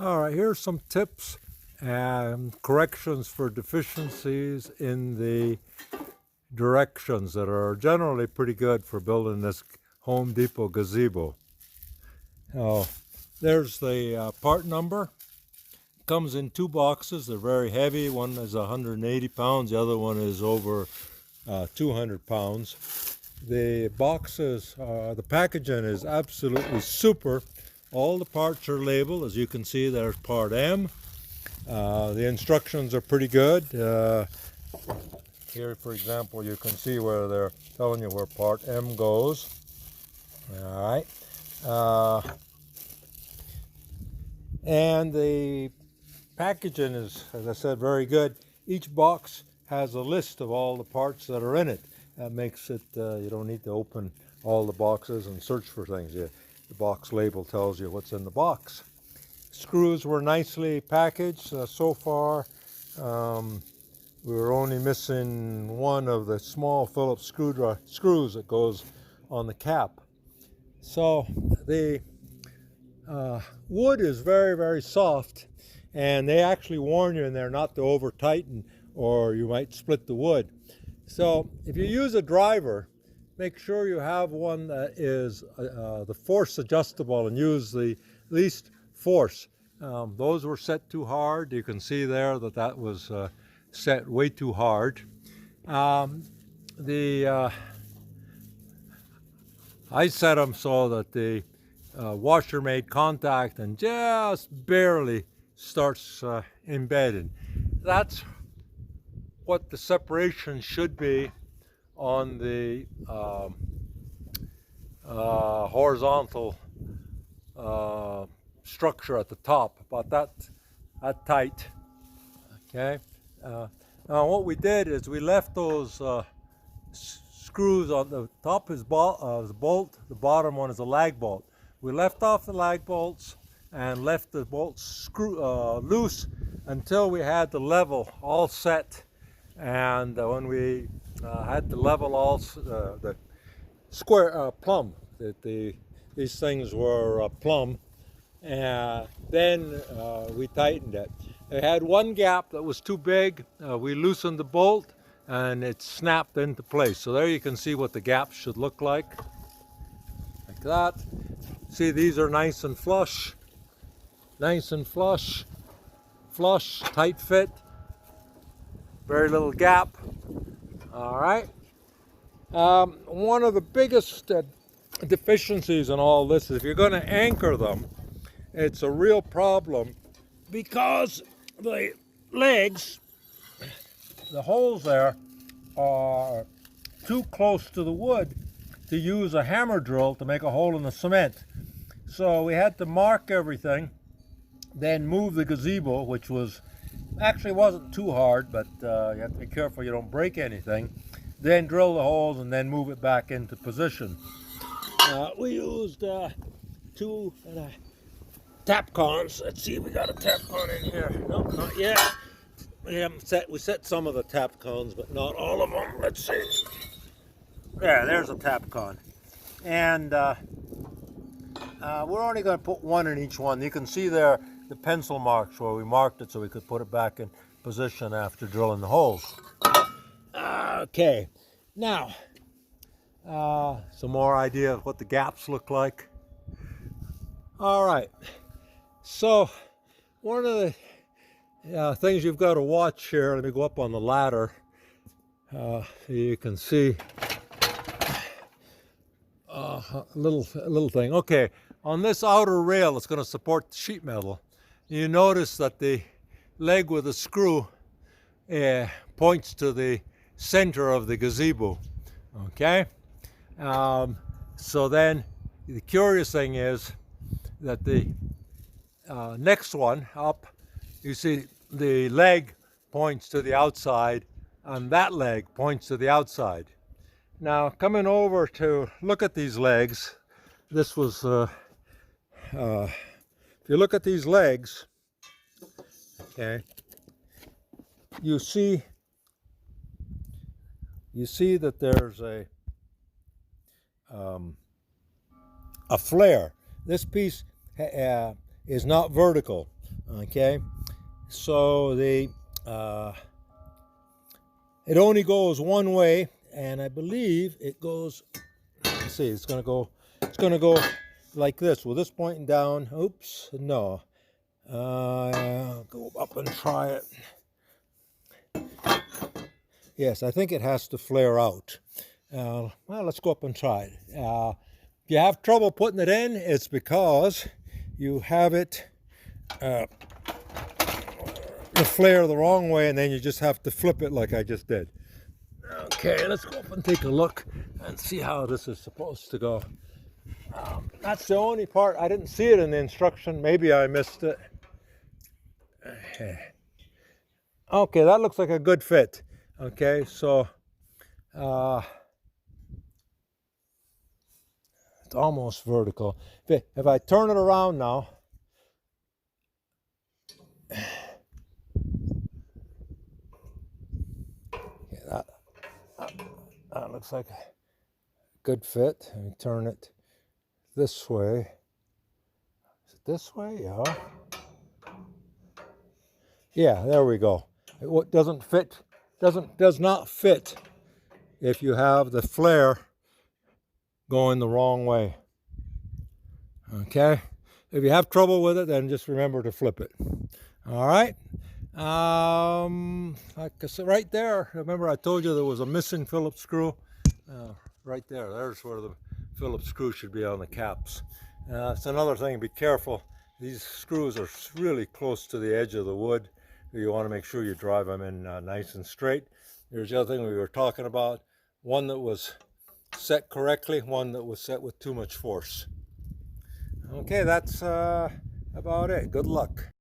All right, here's some tips and corrections for deficiencies in the directions that are generally pretty good for building this Home Depot gazebo. Now, there's the part number. It comes in two boxes. They're very heavy. One is 180 pounds. The other one is over 200 pounds. The boxes, the packaging is absolutely super. All the parts are labeled. As you can see, there's part M. The instructions are pretty good. Here, for example, you can see where they're telling you where part M goes. All right. And the packaging is, as I said, very good. Each box has a list of all the parts that are in it. That makes it, you don't need to open all the boxes and search for things. The box label tells you what's in the box. Screws were nicely packaged so far. We were only missing one of the small Phillips screws that goes on the cap. So the wood is very, very soft, and they actually warn you in there not to over tighten or you might split the wood. So if you use a driver, make sure you have one that is the force adjustable and use the least force. Those were set too hard. You can see there that that was set way too hard. I set them so that the washer made contact and just barely starts embedding. That's what the separation should be on the horizontal structure at the top, about that tight. Okay. Now what we did is we left those screws on the top is the bolt, the bottom one is a lag bolt. We left off the lag bolts and left the bolts loose until we had the level all set. And when we had the level all the square plumb, these things were plumb, and then we tightened it. It had one gap that was too big. We loosened the bolt and it snapped into place. So there you can see what the gaps should look like that. See, these are nice and flush, flush, tight fit, very little gap. All right. One of the biggest deficiencies in all this is if you're going to anchor them, it's a real problem because the legs, the holes there, are too close to the wood to use a hammer drill to make a hole in the cement. So we had to mark everything, then move the gazebo, which was actually wasn't too hard, but you have to be careful you don't break anything. Then drill the holes and then move it back into position. We used two tap cons. Let's see, we got a tap con in here. No, not yet. We set some of the tap cons, but not all of them. Let's see. There's a tap con. And we're only going to put one in each one. You can see there the pencil marks where we marked it so we could put it back in position after drilling the holes. Okay, now some more idea of what the gaps look like. All right, so one of the things you've got to watch here, let me go up on the ladder. You can see a little thing. Okay, on this outer rail it's going to support the sheet metal. You notice that the leg with the screw points to the center of the gazebo. Okay, so then the curious thing is that the next one up, you see the leg points to the outside and that leg points to the outside. Now coming over to look at these legs, this was if you look at these legs, okay, you see that there's a flare. This piece is not vertical. Okay, so the it only goes one way, and I believe it goes. Let's see, it's going to go like this with this pointing down. Oops, no. Go up and try it. Yes, I think it has to flare out. Well, let's go up and try it. If you have trouble putting it in, it's because you have it the flare the wrong way, and then you just have to flip it like I just did. Okay, let's go up and take a look and see how this is supposed to go. That's the only part. I didn't see it in the instruction. Maybe I missed it. Okay, that looks like a good fit. Okay, so it's almost vertical. If I turn it around now, yeah, that looks like a good fit. Let me turn it this way. Is it this way? Yeah. Yeah, there we go. It doesn't fit. Does not fit if you have the flare going the wrong way. Okay. If you have trouble with it, then just remember to flip it. All right. Like I said, right there, remember I told you there was a missing Phillips screw? Right there, there's where the Phillips screw should be on the caps. It's another thing, be careful. These screws are really close to the edge of the wood. You want to make sure you drive them in nice and straight. Here's the other thing we were talking about. One that was set correctly, one that was set with too much force. Okay, that's about it. Good luck.